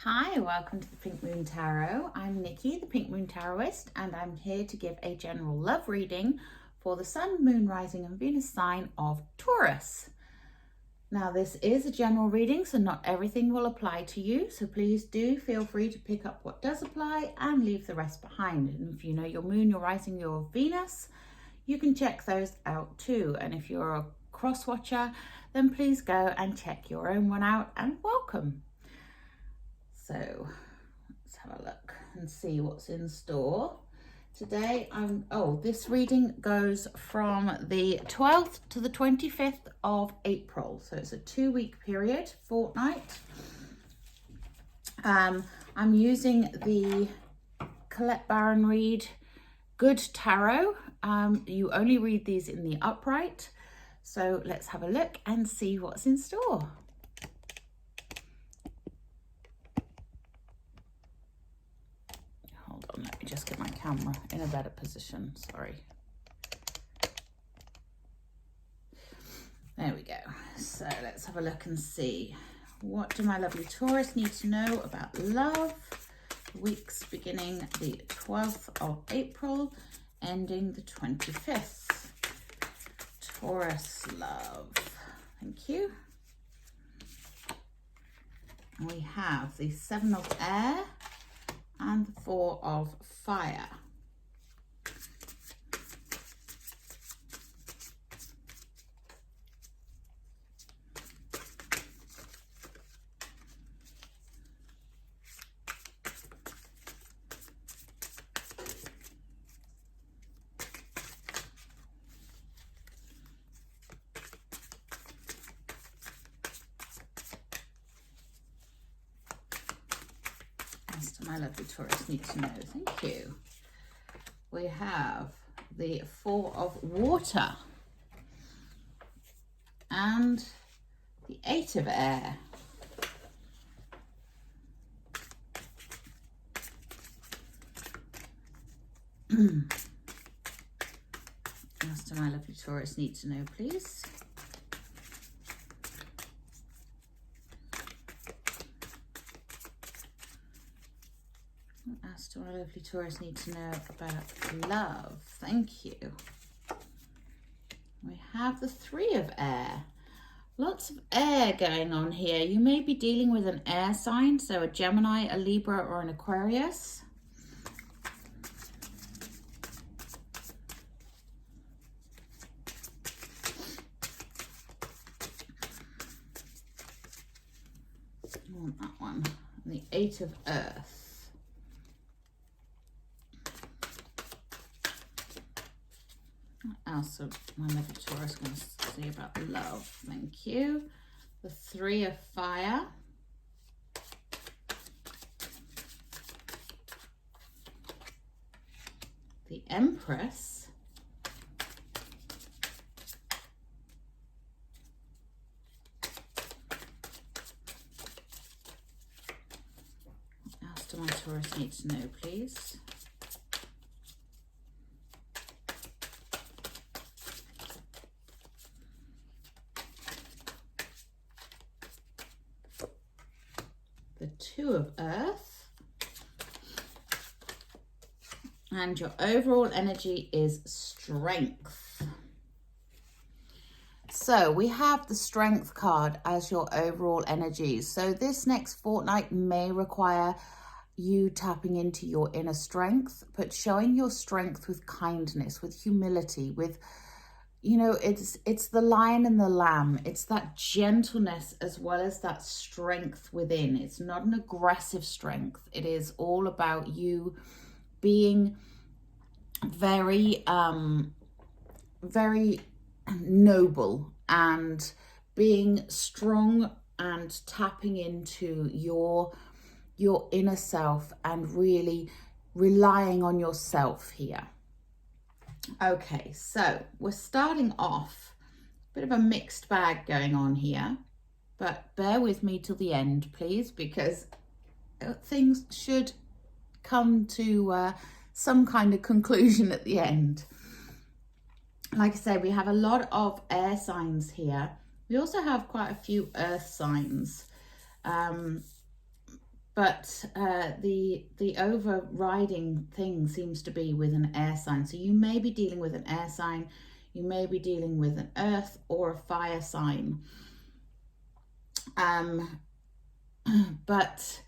Hi, welcome to the Pink Moon Tarot. I'm Nikki, the Pink Moon Tarotist, and I'm here to give a general love reading for the Sun, Moon, Rising and Venus sign of Taurus. Now, this is a general reading, so not everything will apply to you, so please do feel free to pick up what does apply and leave the rest behind. And if you know your Moon, your Rising, your Venus, you can check those out too. And if you're a cross watcher, then please go and check your own one out, and welcome. So let's have a look and see what's in store. Today this reading goes from the 12th to the 25th of April. So it's a 2-week period, fortnight. I'm using the Colette Baron Reid Good Tarot. You only read these in the upright. So let's have a look and see what's in store. Let me just get my camera in a better position. Sorry. There we go. So let's have a look and see. What do my lovely Taurus need to know about love? Weeks beginning the 12th of April, ending the 25th. Taurus love. Thank you. We have the 7 of air and the 4 of fire. My lovely Taurus need to know. Thank you. We have the 4 of water and the 8 of air. What else do my lovely Taurus need to know, please? What else do our lovely Taurus need to know about love? Thank you. We have the 3 of air. Lots of air going on here. You may be dealing with an air sign, so a Gemini, a Libra, or an Aquarius. I want that one. And the 8 of earth. What else are my lovely Taurus going to say about love? Thank you. The 3 of fire. The Empress. What else do my Taurus need to know, please? The 2 of earth, and your overall energy is strength. So we have the strength card as your overall energy. So this next fortnight may require you tapping into your inner strength, but showing your strength with kindness, with humility, with, you know, it's the lion and the lamb. It's that gentleness as well as that strength within. It's not an aggressive strength. It is all about you being very, very noble and being strong and tapping into your inner self and really relying on yourself here. Okay, so we're starting off a bit of a mixed bag going on here, but bear with me till the end, please, because things should come to some kind of conclusion at the end. Like I said, we have a lot of air signs here. We also have quite a few earth signs, but the overriding thing seems to be with an air sign. So you may be dealing with an air sign, you may be dealing with an earth or a fire sign. But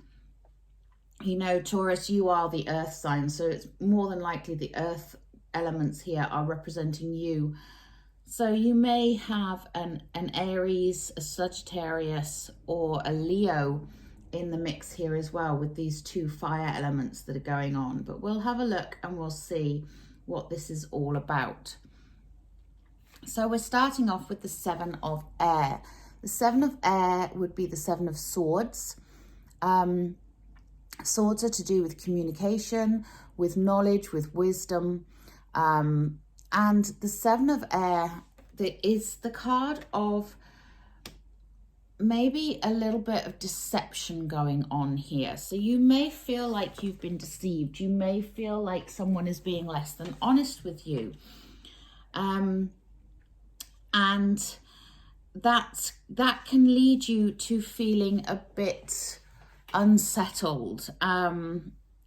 you know, Taurus, you are the earth sign, so it's more than likely the earth elements here are representing you. So you may have an Aries, a Sagittarius, or a Leo in the mix here as well, with these two fire elements that are going on. But we'll have a look and we'll see what this is all about. So we're starting off with the Seven of Air. The Seven of Air would be the Seven of Swords. Swords are to do with communication, with knowledge, with wisdom. And the Seven of Air, that is the card of maybe a little bit of deception going on here. So you may feel like you've been deceived. You may feel like someone is being less than honest with you. And that can lead you to feeling a bit unsettled.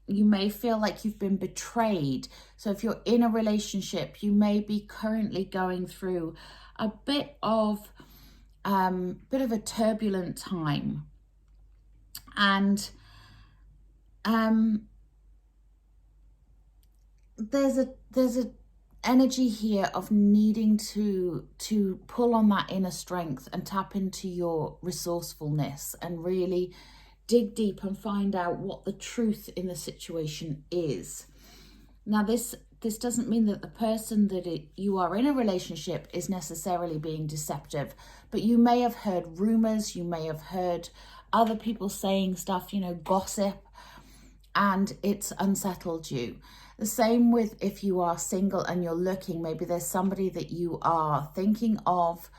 You may feel like you've been betrayed. So if you're in a relationship, you may be currently going through a bit of a turbulent time. And there's a energy here of needing to pull on that inner strength and tap into your resourcefulness and really dig deep and find out what the truth in the situation is. Now, this doesn't mean that the person that you are in a relationship is necessarily being deceptive, but you may have heard rumors, you may have heard other people saying stuff, you know, gossip, and it's unsettled you. The same with if you are single and you're looking, maybe there's somebody that you are thinking of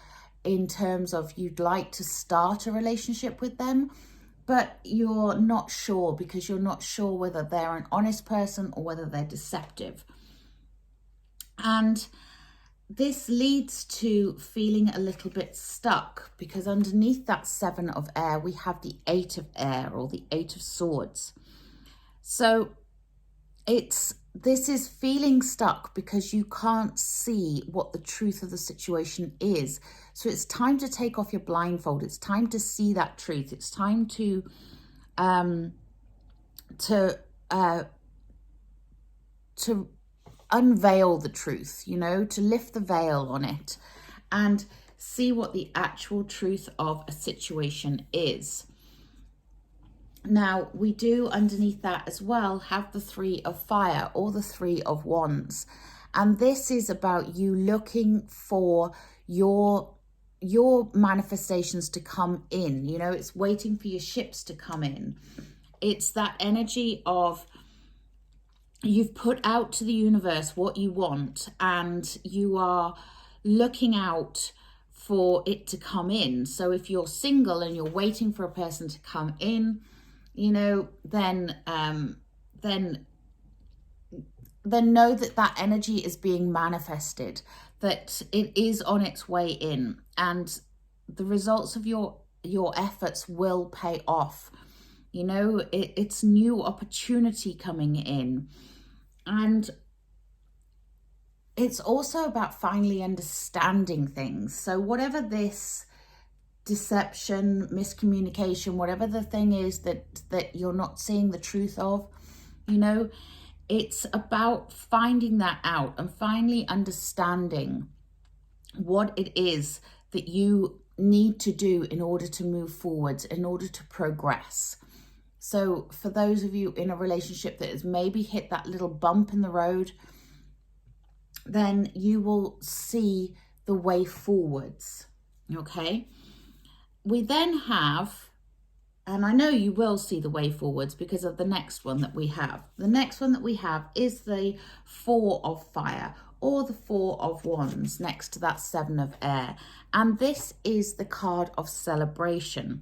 in terms of you'd like to start a relationship with them, but you're not sure because you're not sure whether they're an honest person or whether they're deceptive. And this leads to feeling a little bit stuck because underneath that Seven of Air, we have the Eight of Air or the Eight of Swords. So this is feeling stuck because you can't see what the truth of the situation is. So it's time to take off your blindfold. It's time to see that truth. It's time to unveil the truth, you know, to lift the veil on it and see what the actual truth of a situation is. Now, we do underneath that as well have the Three of Fire or the Three of Wands. And this is about you looking for your manifestations to come in. You know, it's waiting for your ships to come in. It's that energy of you've put out to the universe what you want and you are looking out for it to come in. So if you're single and you're waiting for a person to come in, you know, then know that energy is being manifested, that it is on its way in, and the results of your efforts will pay off. You know, it's new opportunity coming in. And it's also about finally understanding things. So whatever this deception, miscommunication, whatever the thing is that you're not seeing the truth of, you know, it's about finding that out and finally understanding what it is that you need to do in order to move forwards, in order to progress. So for those of you in a relationship that has maybe hit that little bump in the road, then you will see the way forwards, okay? We then have, and I know you will see the way forwards because of the next one that we have. The next one that we have is the Four of Fire or the Four of Wands next to that Seven of Air. And this is the card of celebration.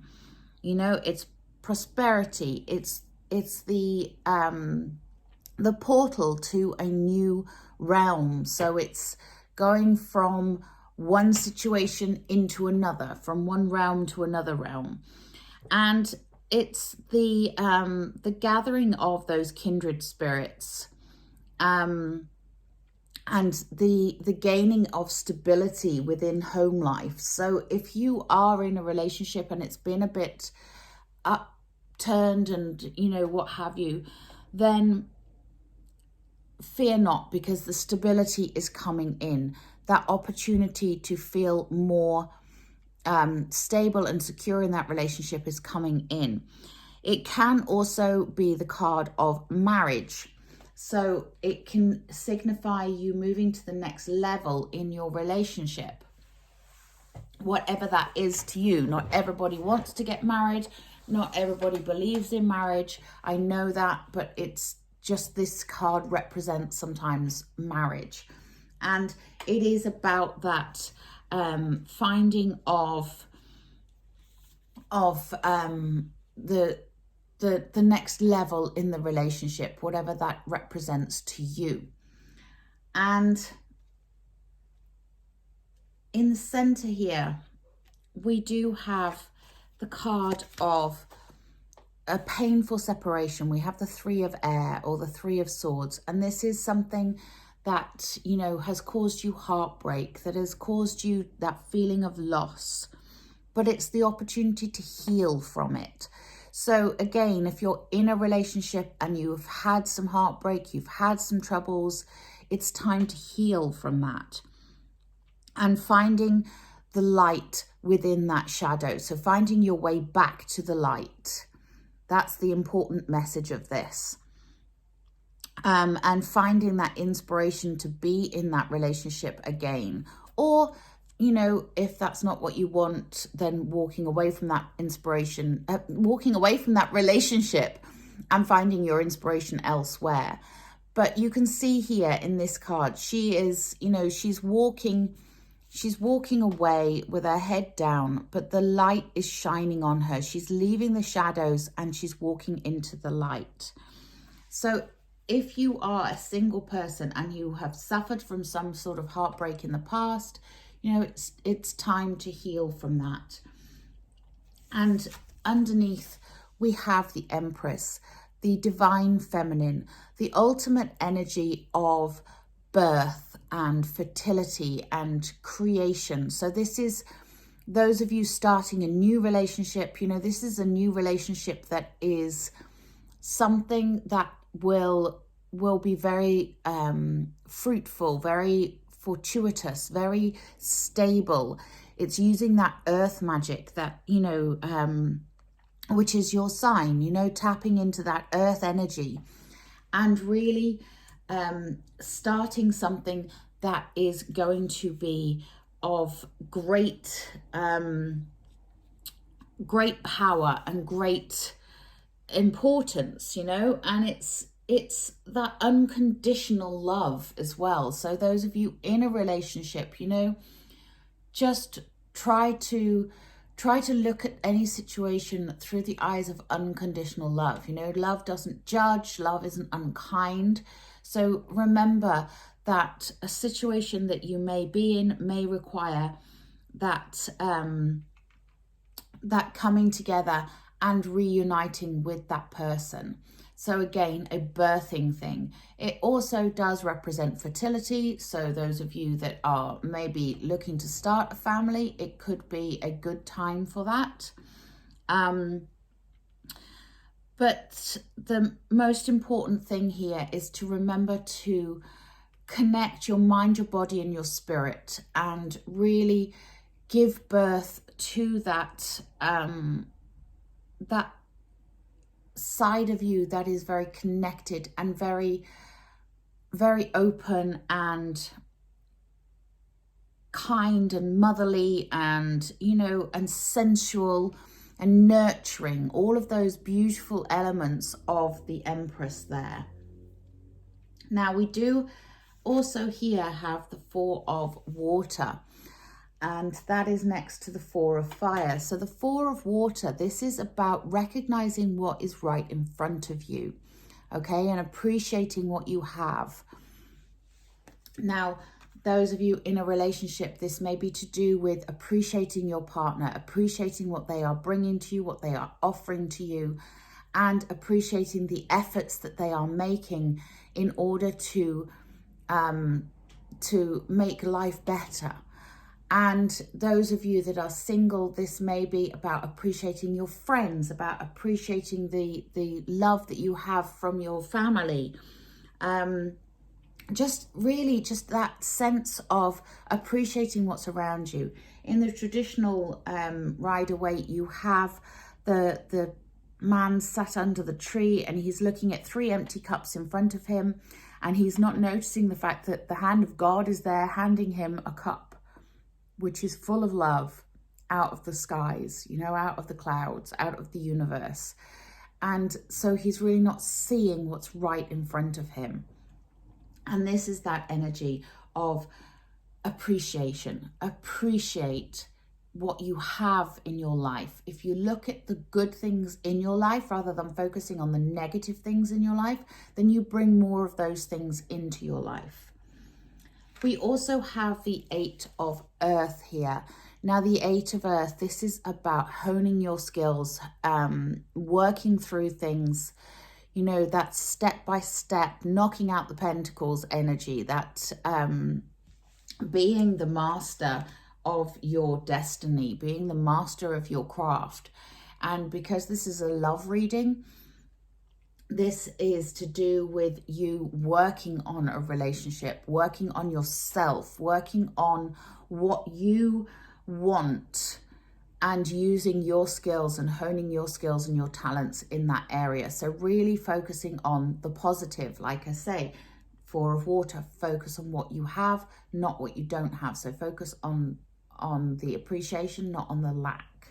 You know, it's prosperity. It's the portal to a new realm. So it's going from one situation into another, from one realm to another realm. And it's the gathering of those kindred spirits, and the gaining of stability within home life. So if you are in a relationship and it's been a bit upturned and, you know, what have you, then fear not, because the stability is coming in. That opportunity to feel more stable and secure in that relationship is coming in. It can also be the card of marriage. So it can signify you moving to the next level in your relationship, whatever that is to you. Not everybody wants to get married. Not everybody believes in marriage. I know that, but it's just this card represents sometimes marriage. And it is about that finding of the next level in the relationship, whatever that represents to you. And in the center here, we do have the card of a painful separation. We have the Three of Air, or the Three of Swords. And this is something that, you know, has caused you heartbreak, that has caused you that feeling of loss, but it's the opportunity to heal from it. So again, if you're in a relationship and you've had some heartbreak, you've had some troubles, it's time to heal from that. And finding the light within that shadow. So finding your way back to the light. That's the important message of this. And finding that inspiration to be in that relationship again. Or, you know, if that's not what you want, then walking away from that inspiration, walking away from that relationship and finding your inspiration elsewhere. But you can see here in this card, she is, you know, she's walking away with her head down, but the light is shining on her. She's leaving the shadows and she's walking into the light. So if you are a single person and you have suffered from some sort of heartbreak in the past, you know, it's time to heal from that. And underneath, we have the Empress, the divine feminine, the ultimate energy of birth and fertility and creation. So this is those of you starting a new relationship. You know, this is a new relationship that is something that will be very fruitful, very fortuitous, very stable. It's using that earth magic that, you know, which is your sign, you know, tapping into that earth energy and really starting something that is going to be of great great power and great importance, you know. And it's that unconditional love as well. So those of you in a relationship, you know, just try to look at any situation through the eyes of unconditional love. You know, love doesn't judge, love isn't unkind. So remember that a situation that you may be in may require that that coming together and reuniting with that person. So again, a birthing thing. It also does represent fertility. So those of you that are maybe looking to start a family, it could be a good time for that. But the most important thing here is to remember to connect your mind, your body, and your spirit, and really give birth to that that side of you that is very connected and very, very open and kind and motherly and, you know, and sensual and nurturing, all of those beautiful elements of the Empress there. Now we do also here have the Four of Water, and that is next to the Four of Fire. So the Four of Water, this is about recognizing what is right in front of you, okay, and appreciating what you have. Now, those of you in a relationship, this may be to do with appreciating your partner, appreciating what they are bringing to you, what they are offering to you, and appreciating the efforts that they are making in order to make life better. And those of you that are single, this may be about appreciating your friends, about appreciating the love that you have from your family. Just that sense of appreciating what's around you. In the traditional Rider-Waite, you have the man sat under the tree and he's looking at 3 empty cups in front of him, and he's not noticing the fact that the hand of God is there handing him a cup which is full of love out of the skies, you know, out of the clouds, out of the universe. And so he's really not seeing what's right in front of him. And this is that energy of appreciation. Appreciate what you have in your life. If you look at the good things in your life rather than focusing on the negative things in your life, then you bring more of those things into your life. We also have the 8 of Earth here. Now, the 8 of Earth, this is about honing your skills, working through things, you know, that step by step, knocking out the pentacles energy, that being the master of your destiny, being the master of your craft. And because this is a love reading, this is to do with you working on a relationship, working on yourself, working on what you want, and using your skills and honing your skills and your talents in that area. So really focusing on the positive. Like I say, 4 of Water, focus on what you have, not what you don't have. So focus on the appreciation, not on the lack.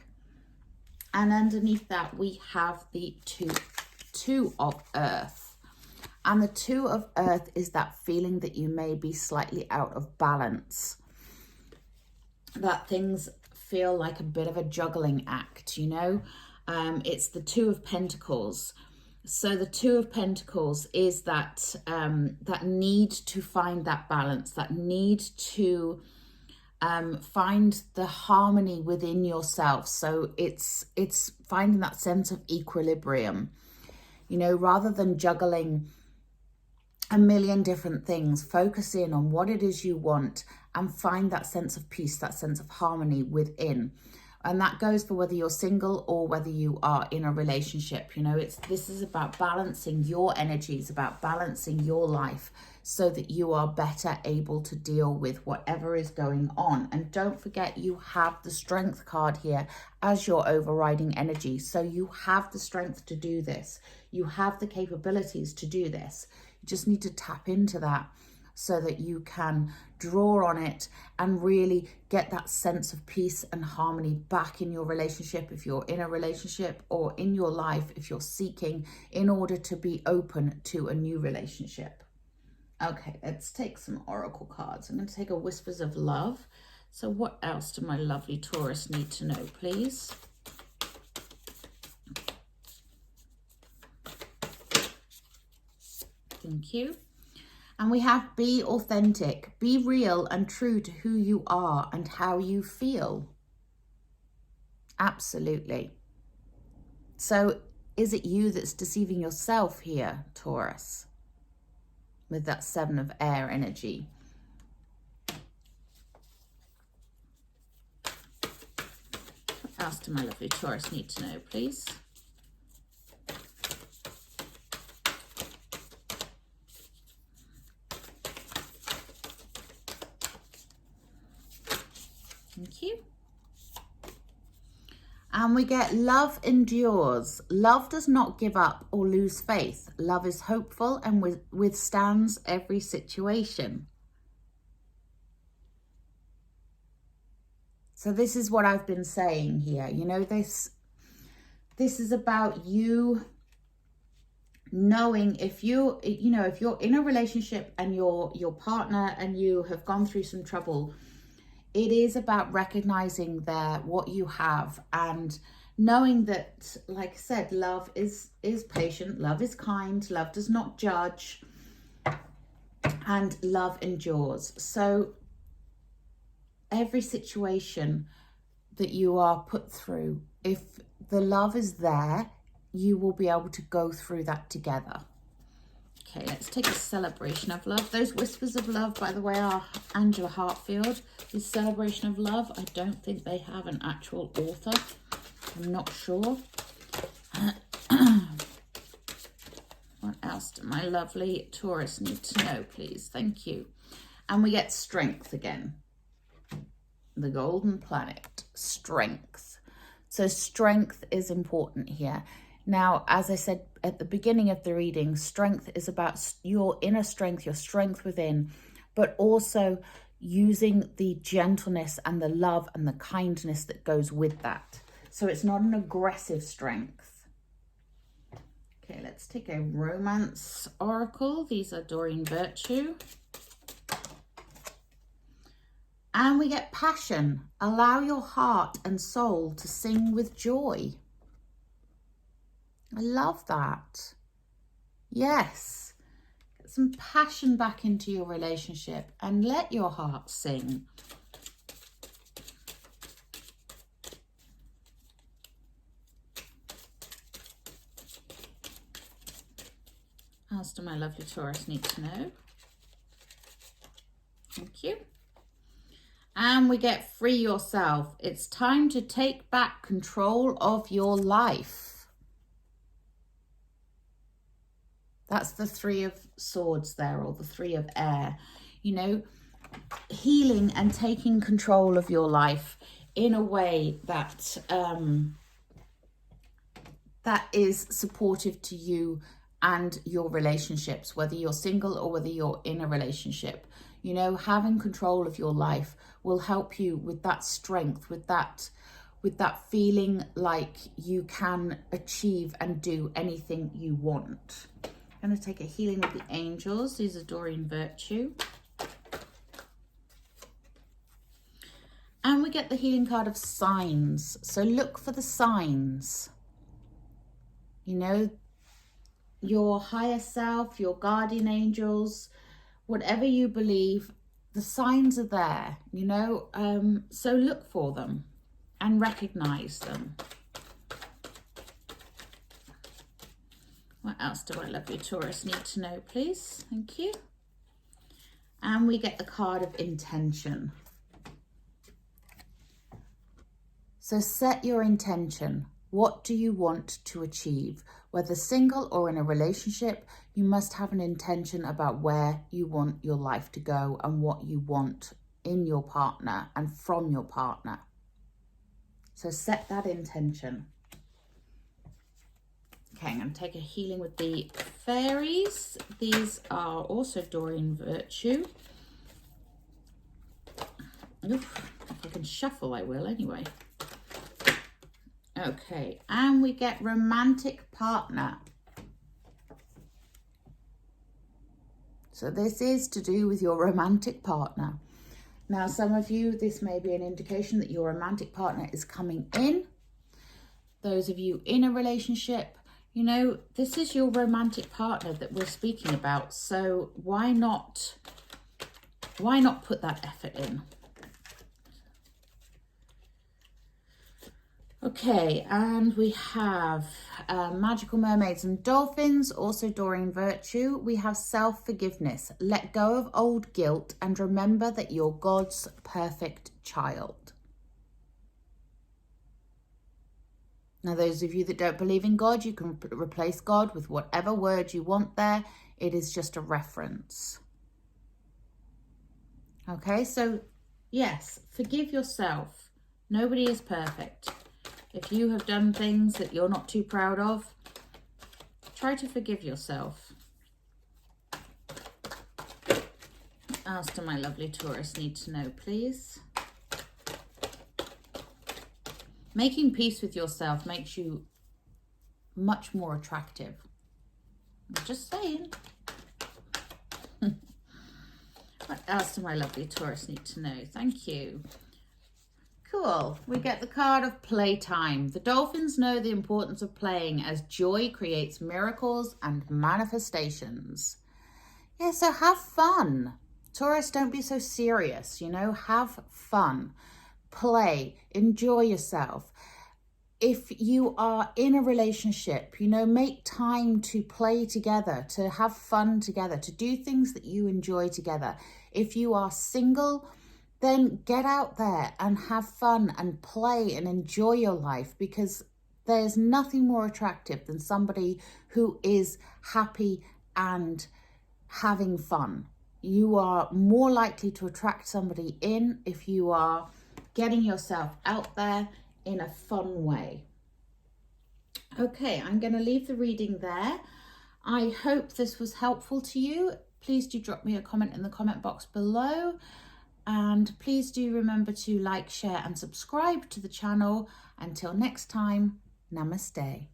And underneath that, we have the two of Earth. And the 2 of Earth is that feeling that you may be slightly out of balance, that things feel like a bit of a juggling act, you know. It's the 2 of Pentacles. So the 2 of Pentacles is that that need to find that balance, that need to find the harmony within yourself. So it's finding that sense of equilibrium, you know, rather than juggling a million different things. Focus in on what it is you want and find that sense of peace, that sense of harmony within. And that goes for whether you're single or whether you are in a relationship. You know, this is about balancing your energies, about balancing your life so that you are better able to deal with whatever is going on. And don't forget, you have the Strength card here as your overriding energy. So you have the strength to do this. You have the capabilities to do this. You just need to tap into that so that you can draw on it and really get that sense of peace and harmony back in your relationship, if you're in a relationship, or in your life if you're seeking, in order to be open to a new relationship. Okay, let's take some oracle cards. I'm going to take a Whispers of Love. So what else do my lovely Taurus need to know, please? Thank you. And we have be authentic, be real and true to who you are and how you feel. Absolutely. So is it you that's deceiving yourself here, Taurus, with that 7 of Air energy? What else do my lovely Taurus need to know, please? Thank you. And we get love endures. Love does not give up or lose faith. Love is hopeful and withstands every situation. So this is what I've been saying here. You know, this is about you knowing if you're in a relationship and your partner and you have gone through some trouble, it is about recognizing what you have and knowing that, like I said, love is patient, love is kind, love does not judge, and love endures. So every situation that you are put through, if the love is there, you will be able to go through that together. Okay, let's take a celebration of love. Those whispers of love, by the way, are Angela Hartfield. This celebration of love, I don't think they have an actual author. I'm not sure. What else do my lovely Taurus need to know, please? Thank you. And we get strength again. The golden planet, strength. So strength is important here. Now, as I said at the beginning of the reading, strength is about your inner strength, your strength within, but also using the gentleness and the love and the kindness that goes with that. So it's not an aggressive strength. Okay, let's take a romance oracle. These are Doreen Virtue. And we get passion. Allow your heart and soul to sing with joy. I love that. Yes. Get some passion back into your relationship and let your heart sing. What else do my lovely Taurus need to know? Thank you. And we get free yourself. It's time to take back control of your life. That's the Three of Swords there, or the Three of Air. You know, healing and taking control of your life in a way that that is supportive to you and your relationships, whether you're single or whether you're in a relationship. You know, having control of your life will help you with that strength, with that feeling like you can achieve and do anything you want. I'm going to take a healing with the angels. These are Doreen Virtue. And we get the healing card of signs. So look for the signs. You know, your higher self, your guardian angels, whatever you believe, the signs are there, you know, so look for them and recognize them. What else do I love you, Taurus, need to know, please? Thank you. And we get the card of intention. So set your intention. What do you want to achieve? Whether single or in a relationship, you must have an intention about where you want your life to go and what you want in your partner and from your partner. So set that intention. Okay, I'm going to take a healing with the fairies. These are also Doreen Virtue. Oof, if I can shuffle, I will anyway. Okay, and we get romantic partner. So this is to do with your romantic partner. Now, some of you, this may be an indication that your romantic partner is coming in. Those of you in a relationship, you know, this is your romantic partner that we're speaking about. So why not put that effort in? Okay, and we have Magical Mermaids and Dolphins, also Doreen Virtue. We have self-forgiveness. Let go of old guilt and remember that you're God's perfect child. Now, those of you that don't believe in God, you can replace God with whatever word you want there. It is just a reference. Okay, so yes, forgive yourself. Nobody is perfect. If you have done things that you're not too proud of, try to forgive yourself. What else do my lovely Taurus need to know, please? Making peace with yourself makes you much more attractive. I'm just saying. What else do my lovely Taurus need to know? Thank you. Cool. We get the card of playtime. The dolphins know the importance of playing as joy creates miracles and manifestations. Yeah, so have fun. Taurus, don't be so serious, you know, have fun, play, enjoy yourself. If you are in a relationship, you know, make time to play together, to have fun together, to do things that you enjoy together. If you are single, then get out there and have fun and play and enjoy your life, because there's nothing more attractive than somebody who is happy and having fun. You are more likely to attract somebody in if you are getting yourself out there in a fun way. Okay, I'm going to leave the reading there. I hope this was helpful to you. Please do drop me a comment in the comment box below. And please do remember to like, share and subscribe to the channel. Until next time, namaste.